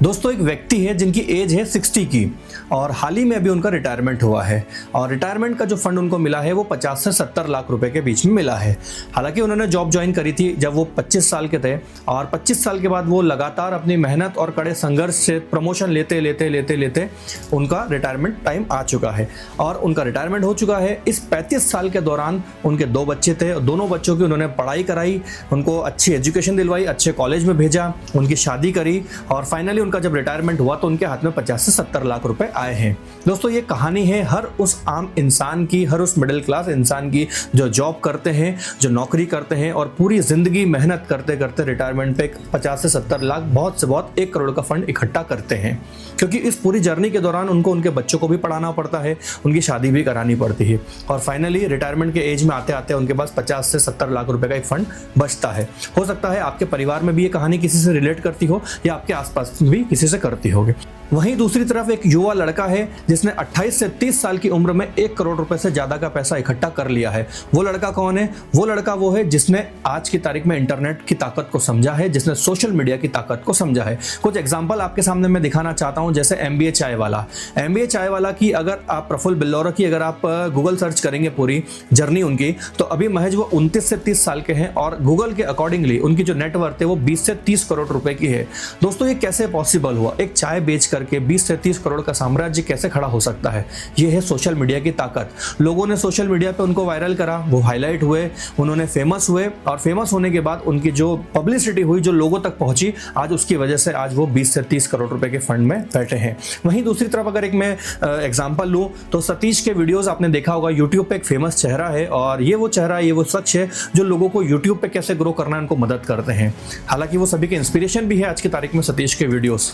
दोस्तों एक व्यक्ति है जिनकी एज है 60 की और हाल ही में अभी उनका रिटायरमेंट हुआ है और रिटायरमेंट का जो फंड उनको मिला है वो 50 से 70 लाख रुपए के बीच में मिला है। हालांकि उन्होंने जॉब ज्वाइन करी थी जब वो 25 साल के थे और 25 साल के बाद वो लगातार अपनी मेहनत और कड़े संघर्ष से प्रमोशन लेते लेते लेते लेते उनका रिटायरमेंट टाइम आ चुका है और उनका रिटायरमेंट हो चुका है। इस 35 साल के दौरान उनके 2 बच्चे थे, दोनों बच्चों की उन्होंने पढ़ाई कराई, उनको अच्छी एजुकेशन दिलवाई, अच्छे कॉलेज में भेजा, उनकी शादी करी और फाइनली उनका जब रिटायरमेंट हुआ तो उनके हाथ में 50 से 70 लाख रुपए आए हैं। दोस्तों ये कहानी है हर उस आम इंसान की, हर उस मिडिल क्लास इंसान की जो जॉब करते हैं, जो नौकरी करते हैं और पूरी जिंदगी मेहनत करते करते रिटायरमेंट पे 50 से 70 लाख, बहुत से बहुत 1 करोड़ का फंड इकट्ठा करते हैं। क्योंकि इस पूरी जर्नी के दौरान उनको उनके बच्चों को भी पढ़ाना पड़ता है, उनकी शादी भी करानी पड़ती है और फाइनली रिटायरमेंट के एज में आते आते उनके पास 50 से 70 लाख रुपए का एक फंड बचता है। हो सकता है आपके परिवार में भी ये कहानी किसी से रिलेट करती हो या आपके आसपास भी किसी से करती होगी। वहीं दूसरी तरफ एक युवा लड़का है जिसने 28 से 30 साल की उम्र में 1 करोड़ रुपए से ज्यादा का पैसा इकट्ठा कर लिया है। वो लड़का कौन है? वो लड़का वो है जिसने आज की तारीख में इंटरनेट की ताकत को समझा है, जिसने सोशल मीडिया की ताकत को समझा है। कुछ एग्जांपल आपके सामने मैं दिखाना चाहता हूं, जैसे MBA चाय वाला। MBA चाय वाला की अगर आप प्रफुल्ल बिल्लौरा की अगर आप गूगल सर्च करेंगे पूरी जर्नी उनकी, तो अभी महज वो 29 से 30 साल के हैं और गूगल के अकॉर्डिंगली उनकी जो नेटवर्थ है वो 20 से 30 करोड़ रुपए की है। दोस्तों ये कैसे पॉसिबल हुआ? एक चाय बेच करके 20 से 30 करोड़ का साम्राज्य कैसे खड़ा हो सकता है? ये है सोशल मीडिया की ताकत। लोगों ने सोशल मीडिया पे उनको वायरल करा, वो हाईलाइट हुए, उन्होंने फेमस हुए और फेमस होने के बाद उनकी जो पब्लिसिटी हुई, जो लोगों तक पहुंची, आज उसकी वजह से आज वो 20 से 30 करोड़ रुपए के फंड में बैठे हैं। वहीं दूसरी तरफ अगर एक मैं एग्जांपल लूं तो सतीश के वीडियोस आपने देखा होगा, यूट्यूब पे एक फेमस चेहरा है और ये वो चेहरा है, ये वो शख्स है जो लोगों को यूट्यूब पे कैसे ग्रो करना है उनको मदद करते हैं। हालांकि वो सभी के इंस्पिरेशन भी है आज की तारीख में सतीश के वीडियोस।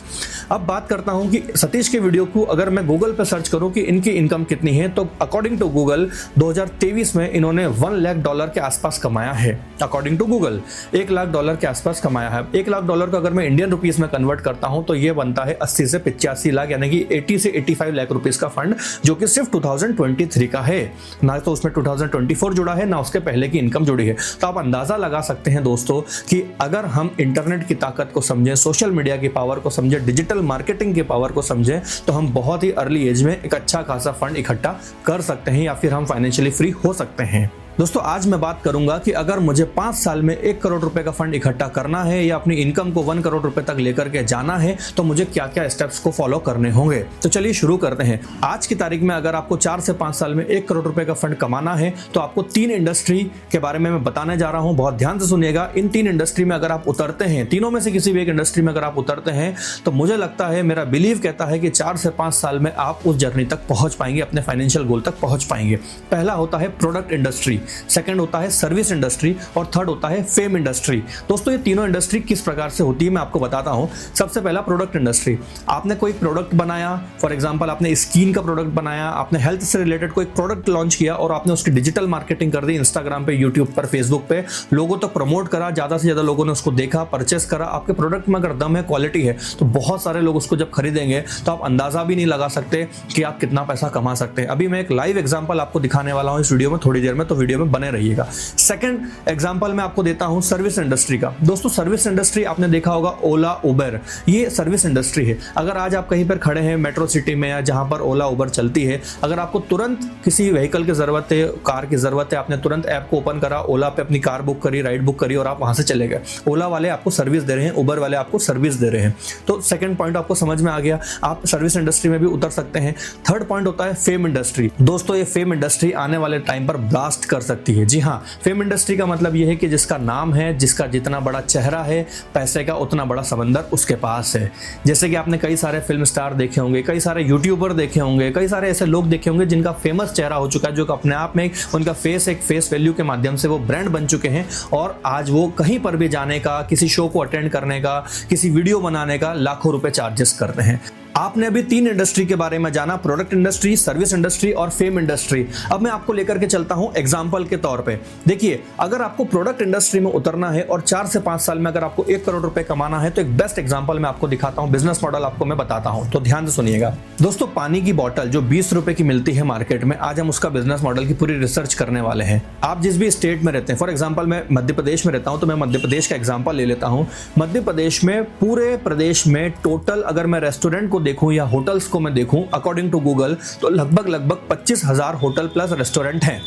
अब बात करता हूं कि सतीश के वीडियो को अगर मैं गूगल पे सर्च करूं कि इनकी इनकम कितनी है, तो अकॉर्डिंग टू गूगल 2023 में इन्होंने $1 लाख के आसपास कमाया है। अकॉर्डिंग टू गूगल $1 लाख के आसपास कमाया है। $1 लाख को अगर मैं इंडियन रुपीस में कन्वर्ट करता हूं तो ये बनता है 80 से 85 लाख, यानी कि 80 से 85 लाख रुपीस का फंड, जो कि सिर्फ 2023 का है। ना तो उसमें 2024 जुड़ा है, ना उसके पहले की इनकम जुड़ी है। तो आप अंदाजा लगा सकते हैं दोस्तों कि अगर हम इंटरनेट की ताकत को समझें, सोशल मीडिया की पावर को समझें, डिजिटल मार्केटिंग की पावर को समझें, तो हम बहुत ही अर्ली एज में एक अच्छा खासा फंड इकट्ठा कर सकते हैं या फिर हम फाइनेंशियली फ्री हो सकते हैं। दोस्तों आज मैं बात करूंगा कि अगर मुझे 5 साल में 1 करोड़ रुपए का फंड इकट्ठा करना है या अपनी इनकम को 1 करोड़ रुपए तक लेकर के जाना है तो मुझे क्या क्या स्टेप्स को फॉलो करने होंगे। तो चलिए शुरू करते हैं। आज की तारीख में अगर आपको 4 से 5 साल में 1 करोड़ रुपए का फंड कमाना है तो आपको 3 इंडस्ट्री के बारे में मैं बताने जा रहा हूं। बहुत ध्यान से सुनिएगा। इन 3 इंडस्ट्री में अगर आप उतरते हैं, तीनों में से किसी भी एक इंडस्ट्री में अगर आप उतरते हैं तो मुझे लगता है, मेरा बिलीव कहता है कि 4 से 5 साल में आप उस जर्नी तक पहुंच पाएंगे, अपने फाइनेंशियल गोल तक पहुंच पाएंगे। पहला होता है प्रोडक्ट इंडस्ट्री, सेकंड होता है सर्विस इंडस्ट्री और थर्ड होता है फेम इंडस्ट्री। दोस्तों ये तीनों इंडस्ट्री किस प्रकार से होती है मैं आपको बताता हूं। सबसे पहला प्रोडक्ट इंडस्ट्री। आपने कोई प्रोडक्ट बनाया, फॉर एग्जांपल आपने स्किन का प्रोडक्ट बनाया, आपने हेल्थ से रिलेटेड कोई प्रोडक्ट लॉन्च किया और आपने उसकी डिजिटल मार्केटिंग कर दी, इंस्टाग्राम पे, यूट्यूब पर, फेसबुक पे लोगों तक प्रमोट करा, ज्यादा से ज्यादा लोगों ने उसको देखा, परचेस करा। आपके प्रोडक्ट में अगर दम है, क्वालिटी है, तो बहुत सारे लोग उसको जब खरीदेंगे तो आप अंदाजा भी नहीं लगा सकते कि आप कितना पैसा कमा सकते हैं। अभी मैं एक लाइव एग्जांपल आपको दिखाने वाला हूं इस वीडियो में थोड़ी देर में, तो वीडियो में बने रहिएगा। सेकंड एग्जांपल मैं आपको देता हूं सर्विस इंडस्ट्री का। दोस्तों सर्विस इंडस्ट्री आपने देखा होगा, ओला, उबर, ये सर्विस इंडस्ट्री है। अगर आज आप कहीं पर खड़े हैं मेट्रो सिटी में या जहां पर ओला उबर चलती है, अगर आपको तुरंत किसी व्हीकल की जरूरत है, कार की जरूरत है, आपने तुरंत ऐप को ओपन करा, ओला पे अपनी कार बुक करी, राइड बुक करी और आप वहां से चले गए। ओला वाले आपको सर्विस दे रहे हैं, उबर वाले आपको सर्विस दे रहे हैं। तो सेकंड पॉइंट आपको समझ में आ गया, आप सर्विस इंडस्ट्री में भी उतर सकते हैं। थर्ड पॉइंट होता है फेम इंडस्ट्री। दोस्तों ये फेम इंडस्ट्री आने वाले टाइम पर ब्लास्ट कर सकती है। जी हाँ, फेम इंडस्ट्री का मतलब यह है कि जिसका नाम है, जिसका जितना बड़ा चेहरा है, पैसे का उतना बड़ा समंदर उसके पास है। जैसे कि आपने कई सारे फिल्म स्टार देखे होंगे, कई सारे यूट्यूबर देखे होंगे, कई सारे ऐसे लोग देखे होंगे जिनका फेमस चेहरा हो चुका है, जो अपने आप में उनका फेस एक फेस वैल्यू के माध्यम से वो ब्रांड बन चुके हैं और आज वो कहीं पर भी जाने का, किसी शो को अटेंड करने का, किसी वीडियो बनाने का लाखों रुपए चार्जेस करते हैं। आपने अभी 3 इंडस्ट्री के बारे में जाना, प्रोडक्ट इंडस्ट्री, सर्विस इंडस्ट्री और फेम इंडस्ट्री। अब मैं आपको लेकर के चलता हूं एग्जांपल के तौर पे। देखिए, अगर आपको प्रोडक्ट इंडस्ट्री में उतरना है और 4 से 5 साल में अगर आपको 1 करोड़ रुपए कमाना है तो एक बेस्ट एग्जांपल मैं आपको दिखाता हूं, बिजनेस मॉडल आपको मैं बताता हूं, तो ध्यान से सुनिएगा। दोस्तों, पानी की बॉटल जो 20 रुपए की मिलती है मार्केट में, आज हम उसका बिजनेस मॉडल की पूरी रिसर्च करने वाले हैं। आप जिस भी स्टेट में रहते हैं, फॉर एग्जाम्पल मैं मध्य प्रदेश में रहता हूं तो मैं मध्य प्रदेश का एग्जाम्पल ले लेता हूं। मध्य प्रदेश में, पूरे प्रदेश में टोटल अगर मैं रेस्टोरेंट को देखूं या होटल्स को मैं देखूं अकॉर्डिंग टू गूगल, तो लगभग 25,000 होटल प्लस रेस्टोरेंट हैं।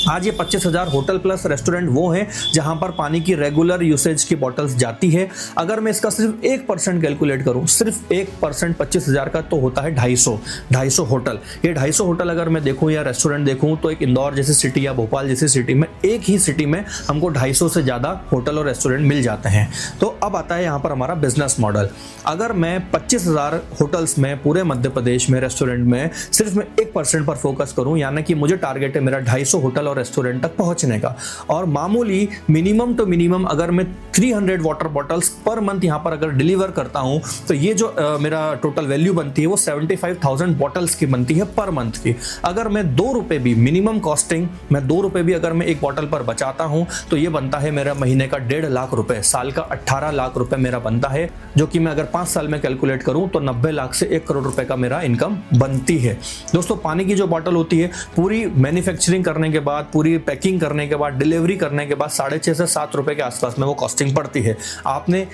आज ये 25,000 होटल प्लस रेस्टोरेंट वो हैं जहां पर पानी की रेगुलर यूसेज की बॉटल्स जाती है। अगर मैं इसका सिर्फ 1% कैलकुलेट करूं, सिर्फ 1% 25,000 का, तो होता है 250 होटल। ये 250 होटल अगर मैं देखूं या रेस्टोरेंट देखूं तो एक इंदौर जैसी सिटी या भोपाल जैसी सिटी में, एक ही सिटी में हमको 250 से ज़्यादा होटल और रेस्टोरेंट मिल जाते हैं। तो अब आता है यहाँ पर हमारा बिजनेस मॉडल। अगर मैं 25,000 होटल्स में पूरे मध्य प्रदेश में रेस्टोरेंट में सिर्फ मैं 1% पर फोकस करूं, यानी कि मुझे टारगेट है मेरा 250 होटल और रेस्टोरेंट तक पहुंचने का, और मामूली मिनिमम टू मिनिमम अगर मैं 300 वाटर बॉटल्स पर मंथ यहां पर अगर डिलीवर करता हूं तो ये जो मेरा टोटल वैल्यू बनती है वो 75,000 बॉटल्स की बनती है पर मंथ की। अगर मैं 2 रुपए भी मिनिमम कॉस्टिंग, मैं 2 रुपए भी अगर मैं एक बॉटल पर बचाता हूं तो ये बनता है मेरा महीने का 1.5 लाख रुपए, साल का 18 लाख रुपए मेरा बनता है, जो कि मैं अगर 5 साल में कैलकुलेट करूं तो 90 लाख से 1 करोड़ रुपए का मेरा इनकम बनती है। दोस्तों, पानी की जो बॉटल होती है, पूरी मैन्युफैक्चरिंग करने के बाद, पूरी पैकिंग करने के बाद, डिलीवरी करने के बाद 6.5 से 7 रुपए के आसपास में वो कॉस्टिंग पड़ती है। आपने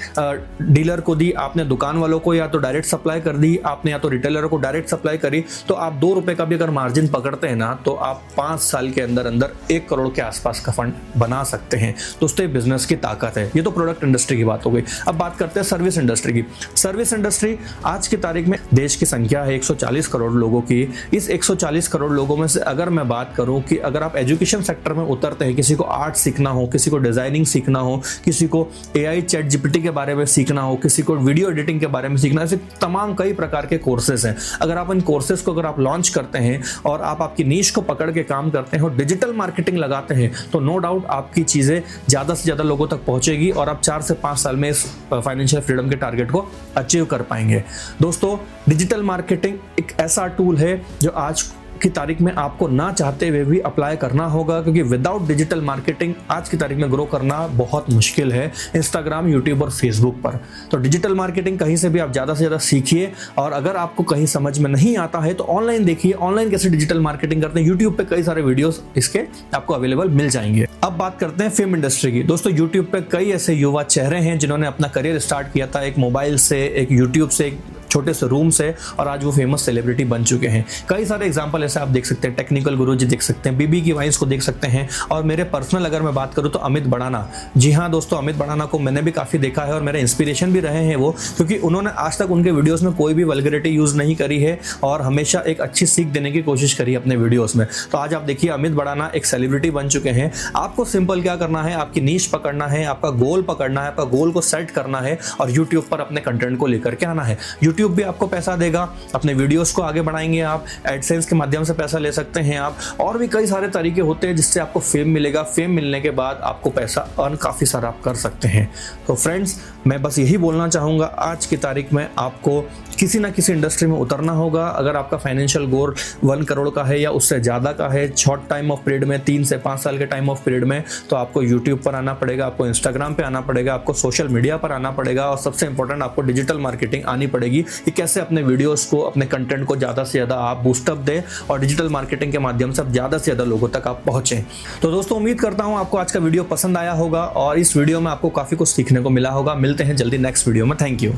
डीलर को दी, आपने दुकान वालों को या तो डायरेक्ट सप्लाई कर दी, आपने या तो रिटेलर को डायरेक्ट सप्लाई करी, तो आप 2 रुपए का भी अगर मार्जिन पकड़ते हैं ना, तो आप 5 साल के अंदर अंदर 1 करोड़ के आसपास का फंड बना सकते हैं। दोस्तों, ये बिजनेस की ताकत है। ये तो प्रोडक्ट इंडस्ट्री की बात हो गई। अब बात करते हैं सर्विस इंडस्ट्री की। सर्विस इंडस्ट्री आज की तारीख में देश की संख्या है 140 करोड़ लोगों की। इस 140 करोड़ लोगों में से अगर मैं बात करूं कि अगर आप एजुकेशन सेक्टर में उतरते हैं, किसी को आर्ट सीखना हो, किसी को डिजाइनिंग सीखना हो, किसी को AI चैट GPT के बारे में सीखना हो, किसी को वीडियो एडिटिंग के बारे में सीखना, ऐसे तमाम कई प्रकार के कोर्सेज हैं। अगर आप इन कोर्सेज को अगर आप लॉन्च करते हैं और आप आपकी नीश को पकड़ के काम करते हैं और डिजिटल मार्केटिंग लगाते हैं, तो नो डाउट आपकी चीजें ज्यादा से ज्यादा लोगों तक पहुंचेगी और आप 4 से 5 साल में इस फाइनेंशियल फ्रीडम के टारगेट को अचीव कर पाएंगे। दोस्तों, डिजिटल मार्केटिंग एक ऐसा टूल है जो आज की तारीख में आपको ना चाहते हुए भी अप्लाई करना होगा, क्योंकि विदाउट डिजिटल मार्केटिंग आज की तारीख में ग्रो करना बहुत मुश्किल है इंस्टाग्राम, यूट्यूब और फेसबुक पर। तो डिजिटल मार्केटिंग कहीं से भी आप ज़्यादा से ज़्यादा सीखिए, और अगर आपको कहीं समझ में नहीं आता है तो ऑनलाइन देखिए, ऑनलाइन कैसे डिजिटल मार्केटिंग करते हैं। यूट्यूब पे कई सारे वीडियोस इसके आपको अवेलेबल मिल जाएंगे। अब बात करते हैं फिल्म इंडस्ट्री की। दोस्तों, यूट्यूब पे कई ऐसे युवा चेहरे हैं जिन्होंने अपना करियर स्टार्ट किया था एक मोबाइल से, एक यूट्यूब से, एक छोटे से रूम से, और आज वो फेमस सेलिब्रिटी बन चुके हैं। कई सारे एग्जांपल ऐसे आप देख सकते हैं, टेक्निकल गुरुजी देख सकते हैं, बीबी की वाइन्स को देख सकते हैं, और मेरे पर्सनल अगर मैं बात करूं तो अमित बड़ाना। जी हाँ दोस्तों, अमित बड़ाना को मैंने भी काफ़ी देखा है और मेरे इंस्पिरेशन भी रहे हैं वो, क्योंकि उन्होंने आज तक उनके वीडियोज़ में कोई भी वल्गैरिटी यूज़ नहीं करी है और हमेशा एक अच्छी सीख देने की कोशिश करी अपने वीडियोज़ में। तो आज आप देखिए, अमित बड़ाना एक सेलिब्रिटी बन चुके हैं। आपको सिंपल क्या करना है, आपकी नीश पकड़ना है, आपका गोल पकड़ना है, आपका गोल को सेट करना है और यूट्यूब पर अपने कंटेंट को लेकर के आना है। यूट्यूब भी आपको पैसा देगा, अपने वीडियोस को आगे बढ़ाएंगे, आप एडसेंस के माध्यम से पैसा ले सकते हैं आप, और भी कई सारे तरीके होते हैं जिससे आपको फेम मिलेगा। फेम मिलने के बाद आपको पैसा अर्न काफ़ी सारा आप कर सकते हैं। तो फ्रेंड्स, मैं बस यही बोलना चाहूँगा, आज की तारीख में आपको किसी ना किसी इंडस्ट्री में उतरना होगा। अगर आपका फाइनेंशियल गोल 1 करोड़ का है या उससे ज़्यादा का है शॉर्ट टाइम ऑफ पीरियड में, 3 से 5 साल के टाइम ऑफ पीरियड में, तो आपको यूट्यूब पर आना पड़ेगा, आपको इंस्टाग्राम पे आना पड़ेगा, आपको सोशल मीडिया पर आना पड़ेगा, और सबसे इंपॉर्टेंट आपको डिजिटल मार्केटिंग आनी पड़ेगी कि कैसे अपने वीडियोस को, अपने कंटेंट को ज़्यादा से ज़्यादा आप बूस्टअप दें और डिजिटल मार्केटिंग के माध्यम से ज़्यादा से ज़्यादा लोगों तक आप पहुँचें। तो दोस्तों, उम्मीद करता हूँ आपको आज का वीडियो पसंद आया होगा और इस वीडियो में आपको काफ़ी कुछ सीखने को मिला होगा। मिलते हैं जल्दी नेक्स्ट वीडियो में। Thank you.